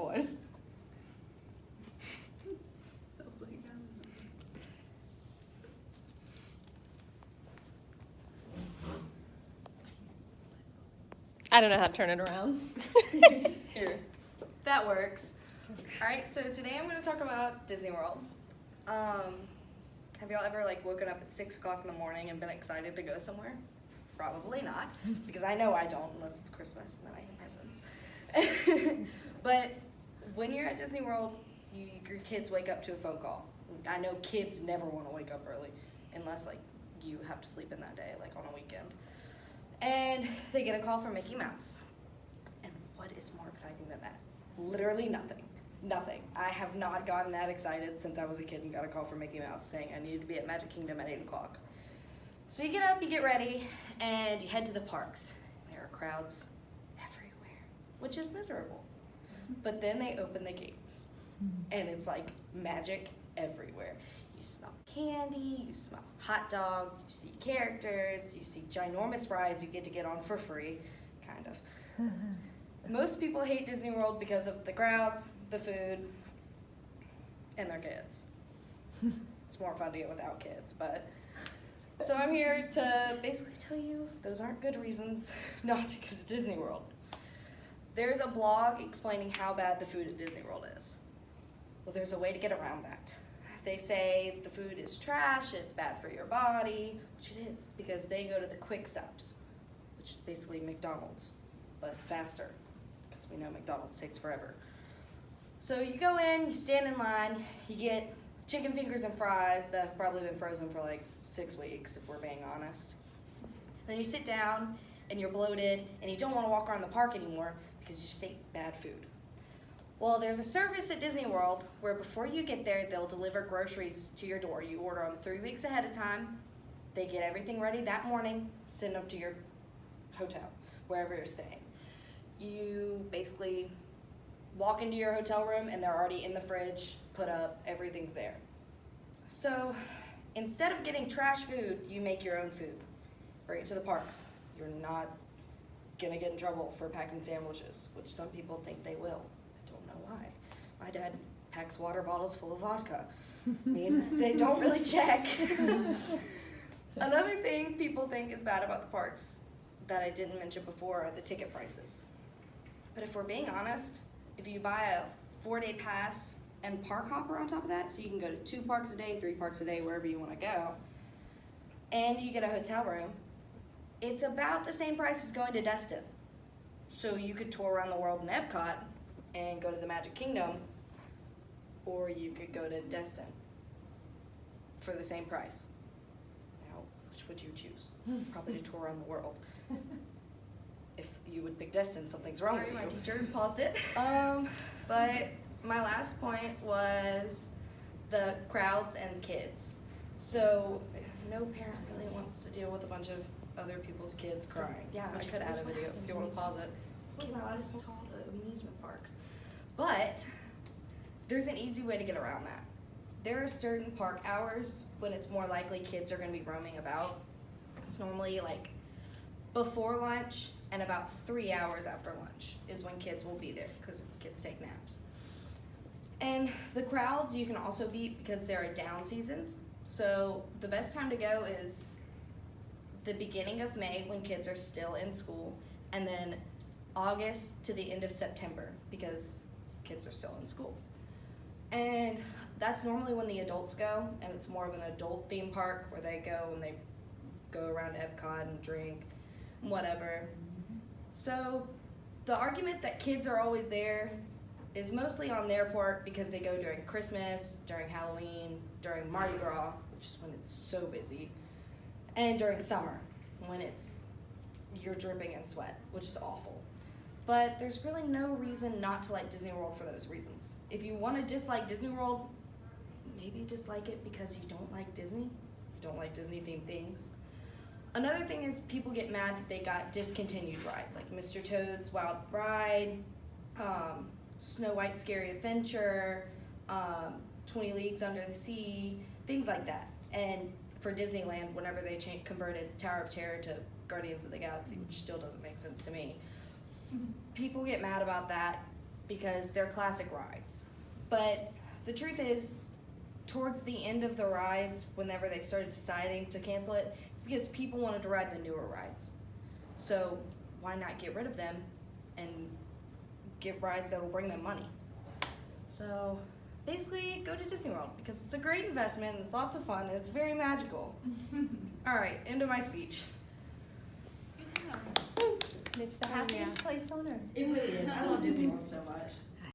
one. I don't know how to turn it around. Here. That works. Alright, so today I'm going to talk about Disney World. Have y'all ever woken up at 6 o'clock in the morning and been excited to go somewhere? Probably not, because I know I don't unless it's Christmas and then I get presents. But when you're at Disney World, your kids wake up to a phone call. I know kids never want to wake up early unless you have to sleep in that day, on a weekend. And they get a call from Mickey Mouse. And what is more exciting than that? Literally nothing. Nothing. I have not gotten that excited since I was a kid and got a call from Mickey Mouse saying I needed to be at Magic Kingdom at 8 o'clock. So you get up, you get ready, and you head to the parks. There are crowds everywhere, which is miserable. But then they open the gates, and it's magic everywhere. You smell candy, you smell hot dogs, you see characters, you see ginormous rides you get on for free, kind of. Most people hate Disney World because of the crowds, the food, and their kids. It's more fun to get without kids, but... So I'm here to basically tell you those aren't good reasons not to go to Disney World. There's a blog explaining how bad the food at Disney World is. Well, there's a way to get around that. They say the food is trash, it's bad for your body, which it is, because they go to the quick stops, which is basically McDonald's, but faster, because we know McDonald's takes forever. So you go in, you stand in line, you get chicken fingers and fries that have probably been frozen for 6 weeks, if we're being honest. Then you sit down, and you're bloated, and you don't want to walk around the park anymore because you just ate bad food. Well, there's a service at Disney World where before you get there, they'll deliver groceries to your door. You order them 3 weeks ahead of time. They get everything ready that morning, send them to your hotel, wherever you're staying. You basically walk into your hotel room and they're already in the fridge, put up, everything's there. So instead of getting trash food, you make your own food. Bring it to the parks. You're not gonna get in trouble for packing sandwiches, which some people think they will. Why? My dad packs water bottles full of vodka. I mean, they don't really check. Another thing people think is bad about the parks that I didn't mention before are the ticket prices. But if we're being honest, if you buy a 4-day pass and park hopper on top of that, so you can go to 2 parks a day, 3 parks a day, wherever you want to go, and you get a hotel room, it's about the same price as going to Destin. So you could tour around the world in Epcot and go to the Magic Kingdom, or you could go to Destin for the same price. Now, which would you choose? Probably to tour around the world. If you would pick Destin, something's wrong with you. Sorry, my teacher paused it. But my last point was the crowds and kids. So no parent really wants to deal with a bunch of other people's kids crying. Yeah, I could add a video if you want to pause it. What was my last one? Taught at amusement parks. But there's an easy way to get around that. There are certain park hours when it's more likely kids are going to be roaming about. It's normally before lunch and about 3 hours after lunch is when kids will be there because kids take naps. And the crowds you can also beat because there are down seasons. So the best time to go is the beginning of May when kids are still in school, and then August to the end of September because kids are still in school. And that's normally when the adults go, and it's more of an adult theme park where they go and they go around Epcot and drink and whatever. So the argument that kids are always there is mostly on their part because they go during Christmas, during Halloween, during Mardi Gras, which is when it's so busy, and during summer when you're dripping in sweat, which is awful. But there's really no reason not to like Disney World for those reasons. If you want to dislike Disney World, maybe dislike it because you don't like Disney. You don't like Disney-themed things. Another thing is people get mad that they got discontinued rides, like Mr. Toad's Wild Ride, Snow White's Scary Adventure, 20 Leagues Under the Sea, things like that. And for Disneyland, whenever they converted Tower of Terror to Guardians of the Galaxy, which still doesn't make sense to me, people get mad about that because they're classic rides. But the truth is, towards the end of the rides, whenever they started deciding to cancel it, it's because people wanted to ride the newer rides. So why not get rid of them and get rides that will bring them money? So basically, go to Disney World because it's a great investment, it's lots of fun, and it's very magical. All right, end of my speech. It's the happiest place on earth. It really is. I love Disney World so much.